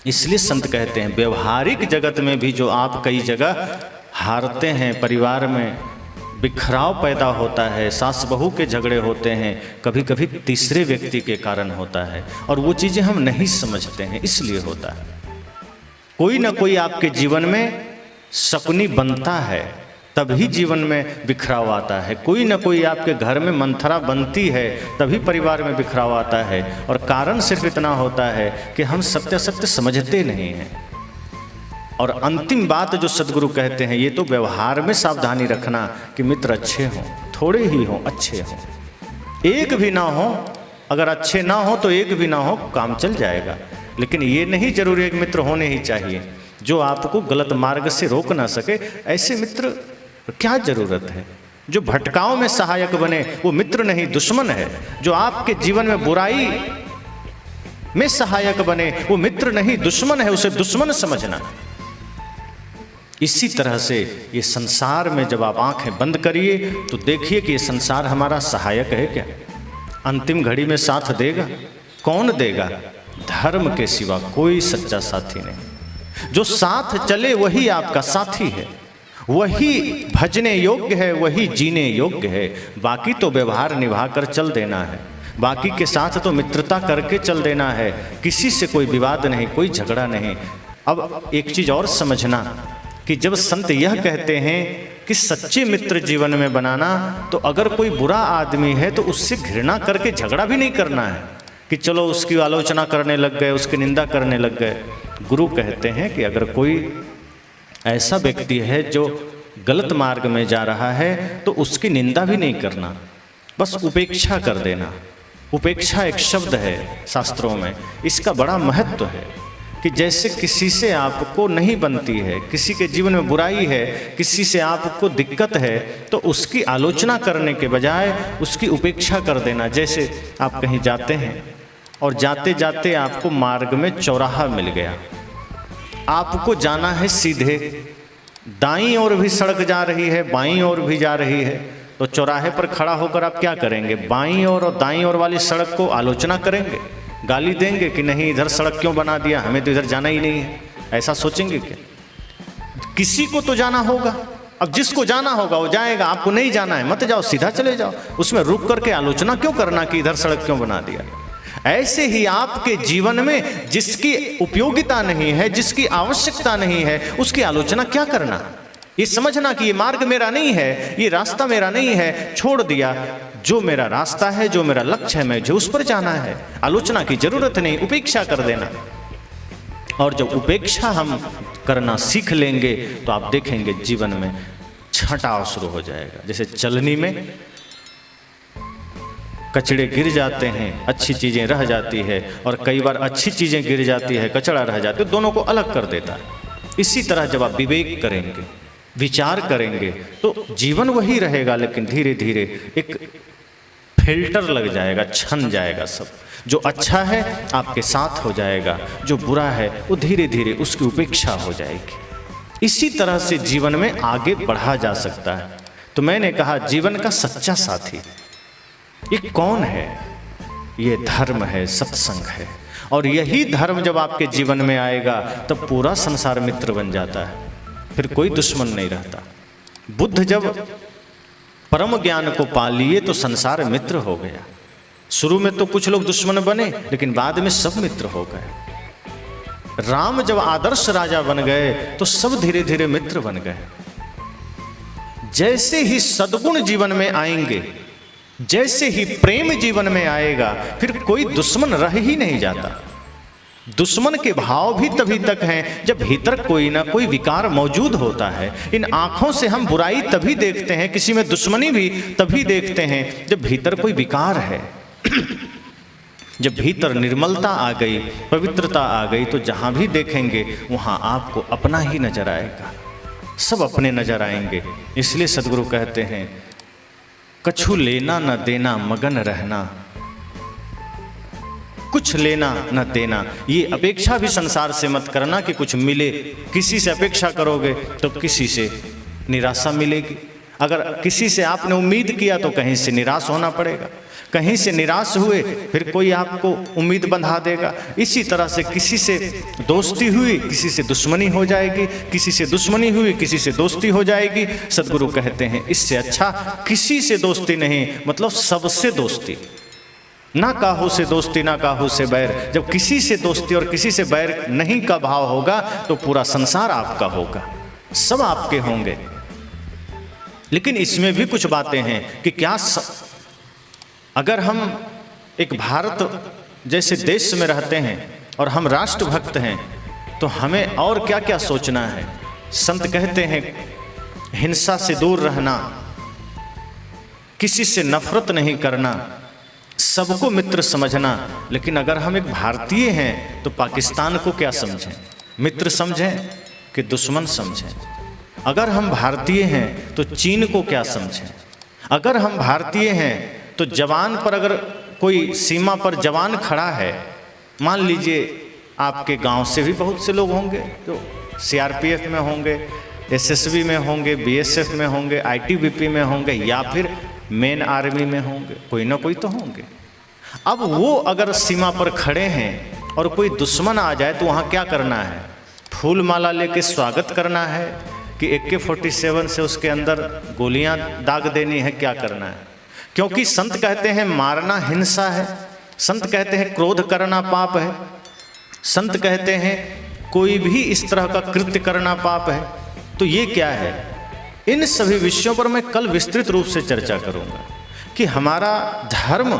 इसलिए संत कहते हैं व्यवहारिक जगत में भी जो आप कई जगह हारते हैं, परिवार में बिखराव पैदा होता है, सास बहू के झगड़े होते हैं, कभी कभी तीसरे व्यक्ति के कारण होता है और वो चीज़ें हम नहीं समझते हैं, इसलिए होता है। कोई ना कोई आपके जीवन में शकुनी बनता है तभी जीवन में बिखराव आता है, कोई ना कोई आपके घर में मंथरा बनती है तभी परिवार में बिखराव आता है। और कारण सिर्फ इतना होता है कि हम सत्य सत्य समझते नहीं हैं। और अंतिम बात जो सदगुरु कहते हैं, ये तो व्यवहार में सावधानी रखना कि मित्र अच्छे हों, थोड़े ही हों, अच्छे हों, एक भी ना हो, अगर अच्छे ना हो तो एक भी ना हो, काम चल जाएगा। लेकिन ये नहीं जरूरी है कि मित्र होने ही चाहिए जो आपको गलत मार्ग से रोक ना सके। ऐसे मित्र क्या जरूरत है? जो भटकाव में सहायक बने वो मित्र नहीं दुश्मन है। जो आपके जीवन में बुराई में सहायक बने वो मित्र नहीं दुश्मन है, उसे दुश्मन समझना। इसी तरह से ये संसार में जब आप आंखें बंद करिए तो देखिए कि ये संसार हमारा सहायक है क्या? अंतिम घड़ी में साथ देगा? कौन देगा? धर्म के सिवा कोई सच्चा साथी नहीं। जो साथ चले वही आपका साथी है, वही भजने योग्य है, वही जीने योग्य है। बाकी तो व्यवहार निभा कर चल देना है, बाकी के साथ तो मित्रता करके चल देना है, किसी से कोई विवाद नहीं, कोई झगड़ा नहीं। अब एक चीज़ और समझना कि जब संत यह कहते हैं कि सच्चे मित्र जीवन में बनाना, तो अगर कोई बुरा आदमी है तो उससे घृणा करके झगड़ा भी नहीं करना है कि चलो उसकी आलोचना करने लग गए, उसकी निंदा करने लग गए। गुरु कहते हैं कि अगर कोई ऐसा व्यक्ति है जो गलत मार्ग में जा रहा है तो उसकी निंदा भी नहीं करना, बस उपेक्षा कर देना। उपेक्षा एक शब्द है शास्त्रों में, इसका बड़ा महत्व है कि जैसे किसी से आपको नहीं बनती है, किसी के जीवन में बुराई है, किसी से आपको दिक्कत है, तो उसकी आलोचना करने के बजाय उसकी उपेक्षा कर देना। जैसे आप कहीं जाते हैं और जाते जाते आपको मार्ग में चौराहा मिल गया, आपको जाना है सीधे, दाईं ओर भी सड़क जा रही है, बाईं ओर भी जा रही है, तो चौराहे पर खड़ा होकर आप क्या करेंगे? बाईं ओर और दाईं ओर वाली सड़क को आलोचना करेंगे, गाली देंगे कि नहीं इधर सड़क क्यों बना दिया, हमें तो इधर जाना ही नहीं है, ऐसा सोचेंगे क्या? किसी को तो जाना होगा, अब जिसको जाना होगा वो जाएगा, आपको नहीं जाना है मत जाओ, सीधा चले जाओ। उसमें रुक करके आलोचना क्यों करना कि इधर सड़क क्यों बना दिया? ऐसे ही आपके जीवन में जिसकी उपयोगिता नहीं है, जिसकी आवश्यकता नहीं है, उसकी आलोचना क्या करना? ये समझना कि ये मार्ग मेरा नहीं है, ये रास्ता मेरा नहीं है, छोड़ दिया। जो मेरा रास्ता है, जो मेरा लक्ष्य है, मुझे उस पर जाना है, आलोचना की जरूरत नहीं, उपेक्षा कर देना। और जब उपेक्षा हम करना सीख लेंगे तो आप देखेंगे जीवन में छंटाव शुरू हो जाएगा। जैसे चलनी में कचड़े गिर जाते हैं, अच्छी चीज़ें रह जाती है, और कई बार अच्छी चीज़ें गिर जाती है, कचड़ा रह जाती है, दोनों को अलग कर देता है। इसी तरह जब आप विवेक करेंगे, विचार करेंगे, तो जीवन वही रहेगा, लेकिन धीरे धीरे एक फिल्टर लग जाएगा, छन जाएगा सब। जो अच्छा है आपके साथ हो जाएगा, जो बुरा है वो धीरे धीरे उसकी उपेक्षा हो जाएगी। इसी तरह से जीवन में आगे बढ़ा जा सकता है। तो मैंने कहा जीवन का सच्चा साथी ये कौन है? ये धर्म है, सत्संग है। और यही धर्म जब आपके जीवन में आएगा तब पूरा संसार मित्र बन जाता है, फिर कोई दुश्मन नहीं रहता। बुद्ध जब परम ज्ञान को पा लिए तो संसार मित्र हो गया। शुरू में तो कुछ लोग दुश्मन बने, लेकिन बाद में सब मित्र हो गए। राम जब आदर्श राजा बन गए तो सब धीरे धीरे मित्र बन गए। जैसे ही सद्गुण जीवन में आएंगे, जैसे ही प्रेम जीवन में आएगा, फिर कोई दुश्मन रह ही नहीं जाता। दुश्मन के भाव भी तभी तक हैं जब भीतर कोई ना कोई विकार मौजूद होता है। इन आंखों से हम बुराई तभी देखते हैं, किसी में दुश्मनी भी तभी देखते हैं जब भीतर कोई विकार है। जब भीतर निर्मलता आ गई, पवित्रता आ गई, तो जहां भी देखेंगे वहां आपको अपना ही नजर आएगा, सब अपने नजर आएंगे। इसलिए सदगुरु कहते हैं कछु लेना न देना मगन रहना, कुछ लेना न देना। ये अपेक्षा भी संसार से मत करना कि कुछ मिले। किसी से अपेक्षा करोगे तो किसी से निराशा मिलेगी। अगर किसी से आपने उम्मीद किया तो कहीं से निराश होना पड़ेगा। कहीं से निराश हुए फिर कोई आपको उम्मीद बंधा देगा। इसी तरह से किसी से दोस्ती हुई किसी से दुश्मनी हो जाएगी, किसी से दुश्मनी हुई किसी से दोस्ती हो जाएगी। सदगुरु कहते हैं इससे अच्छा किसी से दोस्ती नहीं, मतलब सबसे दोस्ती। ना काहू से दोस्ती ना काहू से बैर। जब किसी से दोस्ती और किसी से बैर नहीं का भाव होगा तो पूरा संसार आपका होगा, सब आपके होंगे। लेकिन इसमें भी कुछ बातें हैं कि क्या अगर हम एक भारत जैसे देश में रहते हैं और हम राष्ट्रभक्त हैं तो हमें और क्या क्या सोचना है। संत कहते हैं हिंसा से दूर रहना, किसी से नफरत नहीं करना, सबको मित्र समझना। लेकिन अगर हम एक भारतीय हैं तो पाकिस्तान को क्या समझें, मित्र समझें कि दुश्मन समझें। अगर हम भारतीय हैं तो चीन को क्या समझें। अगर हम भारतीय हैं तो जवान पर, अगर कोई सीमा पर जवान खड़ा है, मान लीजिए आपके गांव से भी बहुत से लोग होंगे जो सीआरपीएफ में होंगे, एसएसबी में होंगे, बीएसएफ में होंगे, आईटीबीपी में होंगे या फिर मेन आर्मी में होंगे, कोई ना कोई तो होंगे। अब वो अगर सीमा पर खड़े हैं और कोई दुश्मन आ जाए तो वहाँ क्या करना है, फूल माला लेके स्वागत करना है कि AK-47 से उसके अंदर गोलियां दाग देनी है, क्या करना है। क्योंकि संत कहते हैं मारना हिंसा है, संत कहते हैं क्रोध करना पाप है, संत कहते हैं कोई भी इस तरह का कृत्य करना पाप है। तो ये क्या है, इन सभी विषयों पर मैं कल विस्तृत रूप से चर्चा करूंगा कि हमारा धर्म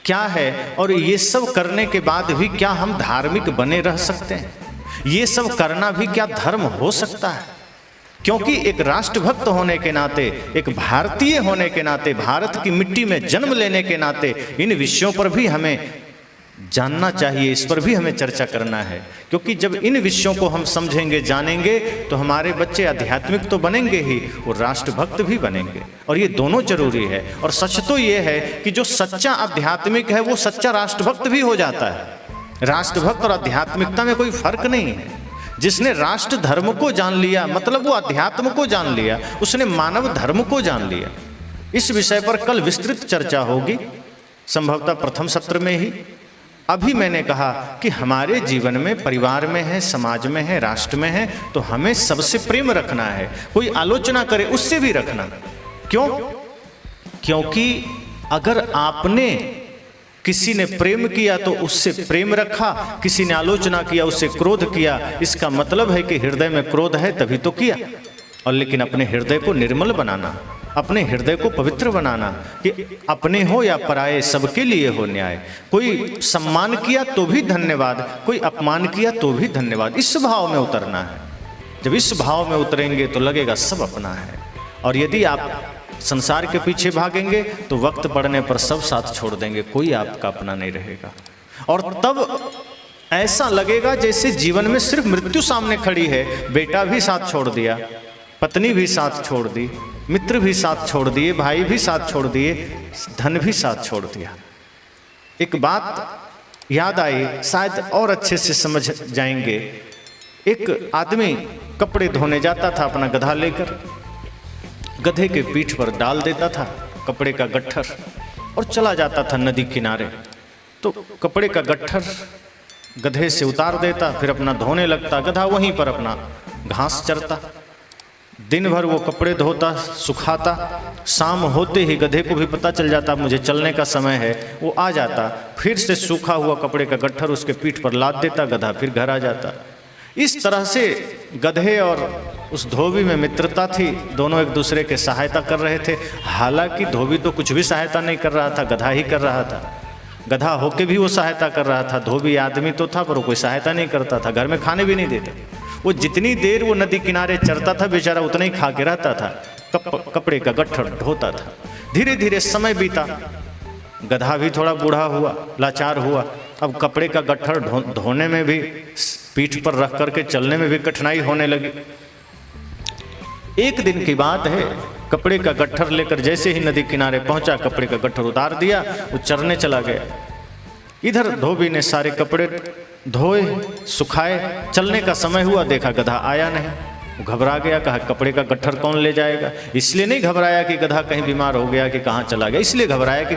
क्या है और ये सब करने के बाद भी क्या हम धार्मिक बने रह सकते हैं, ये सब करना भी क्या धर्म हो सकता है। क्योंकि एक राष्ट्रभक्त होने के नाते, एक भारतीय होने के नाते, भारत की मिट्टी में जन्म लेने के नाते इन विषयों पर भी हमें जानना चाहिए, इस पर भी हमें चर्चा करना है। क्योंकि जब इन विषयों को हम समझेंगे जानेंगे तो हमारे बच्चे आध्यात्मिक तो बनेंगे ही और राष्ट्रभक्त भी बनेंगे, और ये दोनों जरूरी है। और सच तो ये है कि जो सच्चा आध्यात्मिक है वो सच्चा राष्ट्रभक्त भी हो जाता है। राष्ट्रभक्त और आध्यात्मिकता में कोई फर्क नहीं है। जिसने राष्ट्र धर्म को जान लिया मतलब वो अध्यात्म को जान लिया, उसने मानव धर्म को जान लिया। इस विषय पर कल विस्तृत चर्चा होगी, संभवतः प्रथम सत्र में ही। अभी मैंने कहा कि हमारे जीवन में, परिवार में है, समाज में है, राष्ट्र में है, तो हमें सबसे प्रेम रखना है। कोई आलोचना करे उससे भी रखना। क्यों? क्योंकि अगर आपने, किसी ने प्रेम किया तो उससे प्रेम रखा, किसी ने आलोचना किया उससे क्रोध किया, इसका मतलब है कि हृदय में क्रोध है तभी तो किया। और लेकिन अपने हृदय को निर्मल बनाना, अपने हृदय को पवित्र बनाना कि अपने हो या पराये सबके लिए हो न्याय। कोई सम्मान किया तो भी धन्यवाद, कोई अपमान किया तो भी धन्यवाद। इस भाव में उतरना है। जब इस भाव में उतरेंगे तो लगेगा सब अपना है। और यदि आप संसार के पीछे भागेंगे तो वक्त पड़ने पर सब साथ छोड़ देंगे, कोई आपका अपना नहीं रहेगा। और तब ऐसा लगेगा जैसे जीवन में सिर्फ मृत्यु सामने खड़ी है। बेटा भी साथ छोड़ दिया, पत्नी भी साथ छोड़ दी, मित्र भी साथ छोड़ दिए, भाई भी साथ छोड़ दिए, धन भी साथ छोड़ दिया। एक बात याद आई, शायद और अच्छे से समझ जाएंगे। एक आदमी कपड़े धोने जाता था अपना गधा लेकर, गधे के पीठ पर डाल देता था कपड़े का गट्ठर और चला जाता था नदी किनारे। तो कपड़े का गट्ठर गधे से उतार देता, फिर अपना धोने लगता। गधा वहीं पर अपना घास चरता। दिन भर वो कपड़े धोता, सुखाता। शाम होते ही गधे को भी पता चल जाता मुझे चलने का समय है, वो आ जाता, फिर से सूखा हुआ कपड़े का गट्ठर उसके पीठ पर लाद देता, गधा फिर घर आ जाता। इस तरह से गधे और उस धोबी में मित्रता थी, दोनों एक दूसरे के सहायता कर रहे थे। हालांकि धोबी तो कुछ भी सहायता नहीं कर रहा था, गधा ही कर रहा था। गधा होके भी वो सहायता कर रहा था, धोबी आदमी तो था पर वो कोई सहायता नहीं करता था, घर में खाने भी नहीं देते। वो जितनी देर वो नदी किनारे चरता था बेचारा उतना ही खा के रहता था, कपड़े का गट्ठर ढोता था। धीरे धीरे समय बीता, गधा भी थोड़ा बूढ़ा हुआ, लाचार हुआ। अब कपड़े का गट्ठर धोने में भी, पीठ पर रख करके चलने में भी कठिनाई होने लगी। एक दिन की बात है, कपड़े का गट्ठर लेकर जैसे ही नदी किनारे पहुंचा, कपड़े का गट्ठर उतार दिया, वो चरने चला गया। इधर धोबी ने सारे कपड़े धोए, सुखाए, चलने का समय हुआ, देखा गधा आया नहीं। वो घबरा गया, कहा कपड़े का गट्ठर कौन ले जाएगा। इसलिए नहीं घबराया कि गधा कहीं बीमार हो गया कि कहाँ चला गया, इसलिए घबराया कि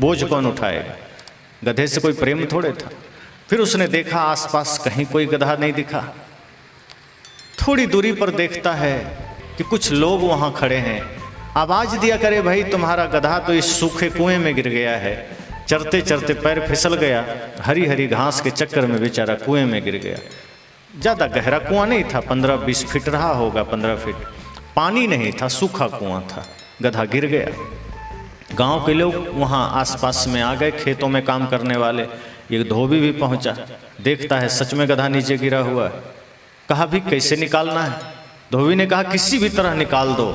बोझ कौन उठाएगा? गधे से कोई प्रेम थोड़े था। फिर उसने देखा आसपास कहीं कोई गधा नहीं दिखा। थोड़ी दूरी पर देखता है कि कुछ लोग वहाँ खड़े हैं। आवाज़ दिया करे, भाई तुम्हारा गधा तो इस सूखे कुएं में गिर गया है। चरते चरते पैर फिसल गया, हरी हरी घास के चक्कर में बेचारा कुएं में गिर गया। ज़्यादा गहरा कुआं नहीं था, 15-20 फीट रहा होगा, 15 फीट। पानी नहीं था, सूखा कुआं था। गधा गिर गया। गांव के लोग वहाँ आसपास में आ गए, खेतों में काम करने वाले। एक धोबी भी पहुँचा, देखता है सच में गधा नीचे गिरा हुआ है। कहा भी कैसे निकालना है? धोबी ने कहा किसी भी तरह निकाल दो,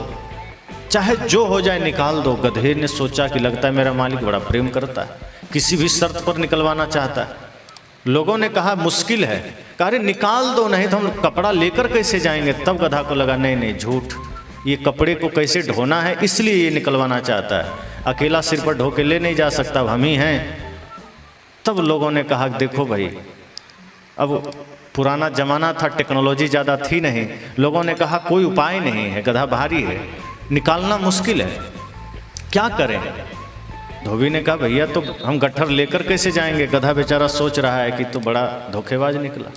चाहे जो हो जाए निकाल दो। गधे ने सोचा कि लगता है मेरा मालिक बड़ा प्रेम करता है, किसी भी शर्त पर निकलवाना चाहता है। लोगों ने कहा मुश्किल है। कहा अरे निकाल दो, नहीं तो हम कपड़ा लेकर कैसे जाएंगे? तब गधा को लगा नहीं नहीं झूठ, ये कपड़े को कैसे ढोना है इसलिए ये निकलवाना चाहता है। अकेला सिर पर ढो के ले नहीं जा सकता, हम ही हैं। तब लोगों ने कहा देखो भाई, अब पुराना जमाना था, टेक्नोलॉजी ज़्यादा थी नहीं। लोगों ने कहा कोई उपाय नहीं है, गधा भारी है, निकालना मुश्किल है, क्या करें? धोबी ने कहा भैया तो हम गट्ठर लेकर कैसे जाएंगे? गधा बेचारा सोच रहा है कि तो बड़ा धोखेबाज निकला,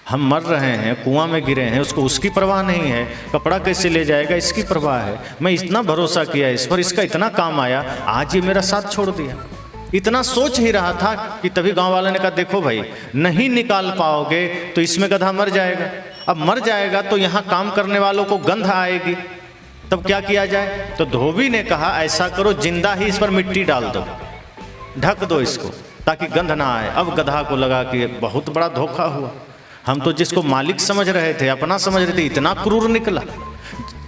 हम मर रहे हैं, कुआं में गिरे हैं, उसको उसकी परवाह नहीं है, कपड़ा कैसे ले जाएगा इसकी परवाह है। मैं इतना भरोसा किया इस पर, इसका इतना काम आया, आज ये मेरा साथ छोड़ दिया। इतना सोच ही रहा था कि तभी गांव वाले ने कहा देखो भाई, नहीं निकाल पाओगे तो इसमें गधा मर जाएगा। अब मर जाएगा तो यहाँ काम करने वालों को गंध आएगी, तब क्या किया जाए? तो धोबी ने कहा ऐसा करो, जिंदा ही इस पर मिट्टी डाल दो, ढक दो इसको ताकि गंध ना आए। अब गधा को लगा कि बहुत बड़ा धोखा हुआ, हम तो जिसको मालिक समझ रहे थे, अपना समझ रहे थे, इतना क्रूर निकला।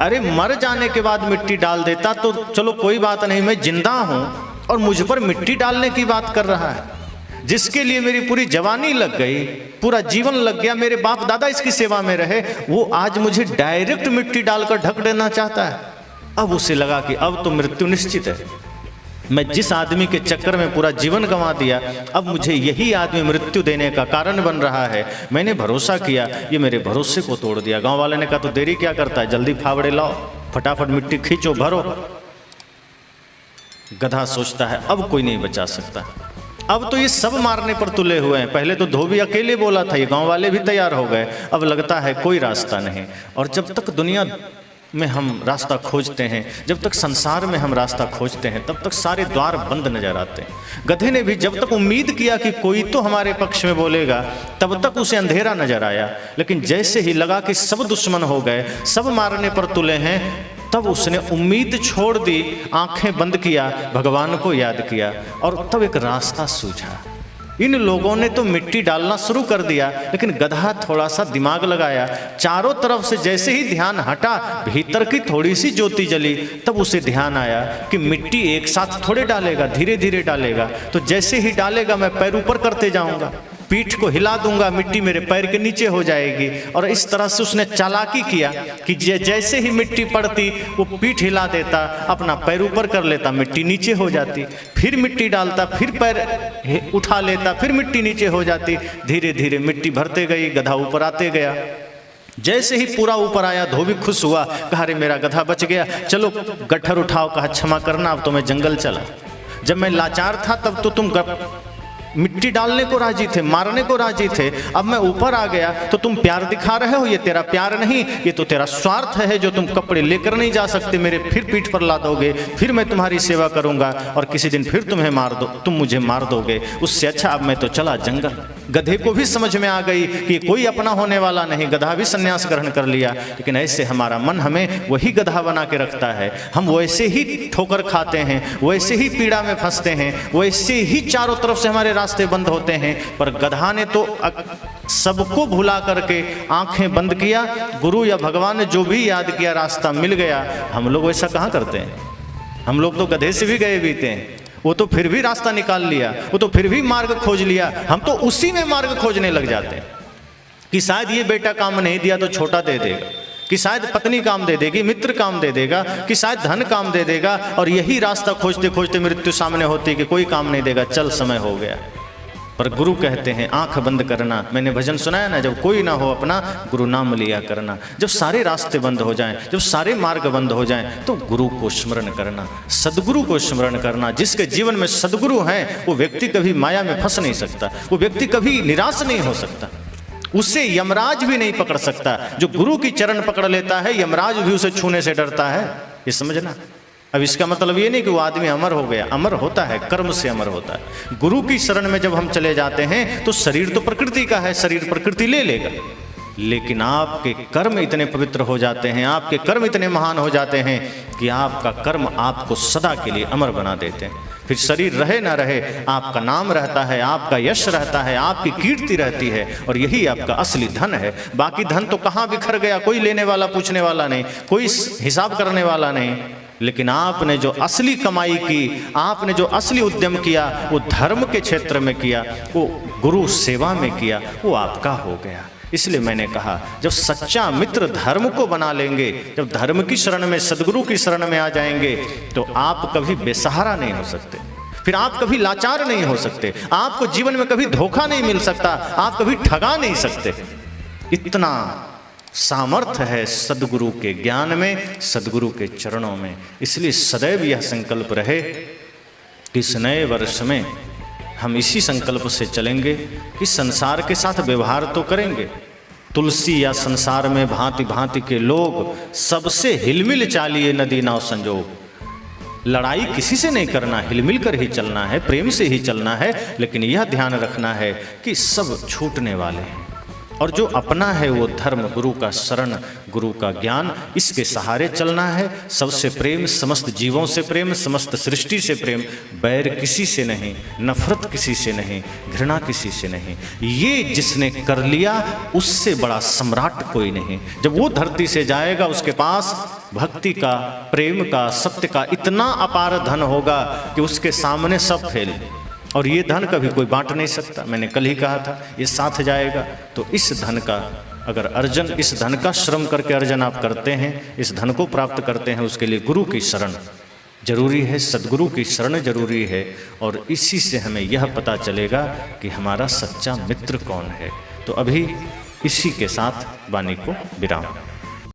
अरे मर जाने के बाद मिट्टी डाल देता तो चलो कोई बात नहीं, मैं जिंदा हूं और मुझ पर मिट्टी डालने की बात कर रहा है। जिसके लिए मेरी पूरी जवानी लग गई, पूरा जीवन लग गया, मेरे बाप दादा इसकी सेवा में रहे, वो आज मुझे डायरेक्ट मिट्टी डालकर ढक देना चाहता है। अब उसे लगा कि अब तो मृत्यु निश्चित है, मैं जिस आदमी के चक्कर में पूरा जीवन गंवा दिया, अब मुझे यही आदमी मृत्यु देने का कारण बन रहा है। मैंने भरोसा किया, ये मेरे भरोसे को तोड़ दिया। गांव वाले ने कहा तो देरी क्या करता है, जल्दी फावड़े लाओ, फटाफट मिट्टी खींचो, भरो। गधा सोचता है अब कोई नहीं बचा सकता, अब तो ये सब मारने पर तुले हुए हैं। पहले तो धोबी अकेले बोला था, ये गांव वाले भी तैयार हो गए, अब लगता है कोई रास्ता नहीं। और जब तक दुनिया में हम रास्ता खोजते हैं, जब तक संसार में हम रास्ता खोजते हैं, तब तक सारे द्वार बंद नजर आते हैं। गधे ने भी जब तक उम्मीद किया कि कोई तो हमारे पक्ष में बोलेगा, तब तक उसे अंधेरा नजर आया। लेकिन जैसे ही लगा कि सब दुश्मन हो गए, सब मारने पर तुले हैं, तब उसने उम्मीद छोड़ दी, आंखें बंद किया, भगवान को याद किया, और तब एक रास्ता सूझा। इन लोगों ने तो मिट्टी डालना शुरू कर दिया, लेकिन गधा थोड़ा सा दिमाग लगाया, चारों तरफ से जैसे ही ध्यान हटा, भीतर की थोड़ी सी ज्योति जली। तब उसे ध्यान आया कि मिट्टी एक साथ थोड़े डालेगा, धीरे धीरे डालेगा। तो जैसे ही डालेगा मैं पैर ऊपर करते जाऊंगा, पीठ को हिला दूंगा, मिट्टी मेरे पैर के नीचे हो जाएगी। और इस तरह से उसने चालाकी किया कि जैसे ही मिट्टी पड़ती वो पीठ हिला देता, अपना पैर ऊपर कर लेता, मिट्टी नीचे हो जाती, फिर मिट्टी डालता, फिर पैर उठा लेता, फिर मिट्टी नीचे हो जाती। धीरे धीरे मिट्टी भरते गई, गधा ऊपर आते गया। जैसे ही पूरा ऊपर आया, धोबी खुश हुआ, कहा अरे मेरा गधा बच गया, चलो गट्ठर उठाओ। कहा क्षमा करना, अब तो मैं जंगल चला, जब मैं लाचार था तब तो तुम मिट्टी डालने को राजी थे, मारने को राजी थे, अब मैं ऊपर आ गया तो तुम प्यार दिखा रहे हो। ये तेरा प्यार नहीं, ये तो तेरा स्वार्थ है, जो तुम कपड़े लेकर नहीं जा सकते, मेरे फिर पीठ पर ला दोगे, फिर मैं तुम्हारी सेवा करूंगा और किसी दिन फिर तुम्हें मार दो, तुम मुझे मार दोगे। उससे अच्छा अब मैं तो चला जंगल। गधे को भी समझ में आ गई कि कोई अपना होने वाला नहीं, गधा भी संन्यास ग्रहण कर लिया। लेकिन ऐसे हमारा मन हमें वही गधा बना के रखता है, हम वैसे ही ठोकर खाते हैं, वैसे ही पीड़ा में फंसते हैं, वैसे ही चारों तरफ से हमारे रास्ते बंद होते हैं। पर गधा ने तो सबको भुला करके आंखें बंद किया, गुरु या भगवान ने जो भी याद किया, रास्ता मिल गया। हम लोग वैसा कहाँ करते हैं? हम लोग तो गधे से भी गए बीते हैं, वो तो फिर भी रास्ता निकाल लिया, वो तो फिर भी मार्ग खोज लिया, हम तो उसी में मार्ग खोजने लग जाते हैं कि शायद ये बेटा काम नहीं दिया तो छोटा दे देगा, कि शायद पत्नी काम दे देगी, मित्र काम दे देगा, कि शायद धन काम दे देगा। और यही रास्ता खोजते खोजते मृत्यु सामने होती कि कोई काम नहीं देगा, चल समय हो गया। पर गुरु कहते हैं आंख बंद करना। मैंने भजन सुनाया ना, जब कोई ना हो अपना गुरु नाम लिया करना। जब सारे रास्ते बंद हो जाएं, जब सारे मार्ग बंद हो जाएं, तो गुरु को स्मरण करना, सदगुरु को स्मरण करना। जिसके जीवन में सदगुरु हैं वो व्यक्ति कभी माया में फंस नहीं सकता, वो व्यक्ति कभी निराश नहीं हो सकता, उसे यमराज भी नहीं पकड़ सकता। जो गुरु की चरण पकड़ लेता है यमराज भी उसे छूने से डरता है, ये समझना। अब इसका मतलब ये नहीं कि वो आदमी अमर हो गया, अमर होता है, कर्म से अमर होता है। गुरु की शरण में जब हम चले जाते हैं तो शरीर तो प्रकृति का है, शरीर प्रकृति ले लेगा, लेकिन आपके कर्म इतने पवित्र हो जाते हैं, आपके कर्म इतने महान हो जाते हैं कि आपका कर्म आपको सदा के लिए अमर बना देते हैं। फिर शरीर रहे ना रहे, आपका नाम रहता है, आपका यश रहता है, आपकी कीर्ति रहती है, और यही आपका असली धन है। बाकी धन तो कहाँ बिखर गया, कोई लेने वाला पूछने वाला नहीं, कोई हिसाब करने वाला नहीं। लेकिन आपने जो असली कमाई की, आपने जो असली उद्यम किया, वो धर्म के क्षेत्र में किया, वो गुरु सेवा में किया, वो आपका हो गया। इसलिए मैंने कहा जब सच्चा मित्र धर्म को बना लेंगे, जब धर्म की शरण में, सदगुरु की शरण में आ जाएंगे, तो आप कभी बेसहारा नहीं हो सकते, फिर आप कभी लाचार नहीं हो सकते, आपको जीवन में कभी धोखा नहीं मिल सकता, आप कभी ठगा नहीं सकते। इतना सामर्थ्य है सदगुरु के ज्ञान में, सदगुरु के चरणों में। इसलिए सदैव यह संकल्प रहे कि इस नए वर्ष में हम इसी संकल्प से चलेंगे कि संसार के साथ व्यवहार तो करेंगे। तुलसी या संसार में भांति भांति के लोग, सबसे हिलमिल चालिए नदी नाव संजोग। लड़ाई किसी से नहीं करना, हिलमिल कर ही चलना है, प्रेम से ही चलना है, लेकिन यह ध्यान रखना है कि सब छूटने वाले हैं, और जो अपना है वो धर्म, गुरु का शरण, गुरु का ज्ञान, इसके सहारे चलना है। सबसे प्रेम, समस्त जीवों से प्रेम, समस्त सृष्टि से प्रेम, बैर किसी से नहीं, नफरत किसी से नहीं, घृणा किसी से नहीं। ये जिसने कर लिया उससे बड़ा सम्राट कोई नहीं। जब वो धरती से जाएगा उसके पास भक्ति का, प्रेम का, सत्य का इतना अपार धन होगा कि उसके सामने सब फेल, और ये धन कभी कोई बांट नहीं सकता। मैंने कल ही कहा था ये साथ जाएगा। तो इस धन का अगर अर्जन, इस धन का श्रम करके अर्जन आप करते हैं, इस धन को प्राप्त करते हैं, उसके लिए गुरु की शरण जरूरी है, सदगुरु की शरण जरूरी है। और इसी से हमें यह पता चलेगा कि हमारा सच्चा मित्र कौन है। तो अभी इसी के साथ वाणी को विराम।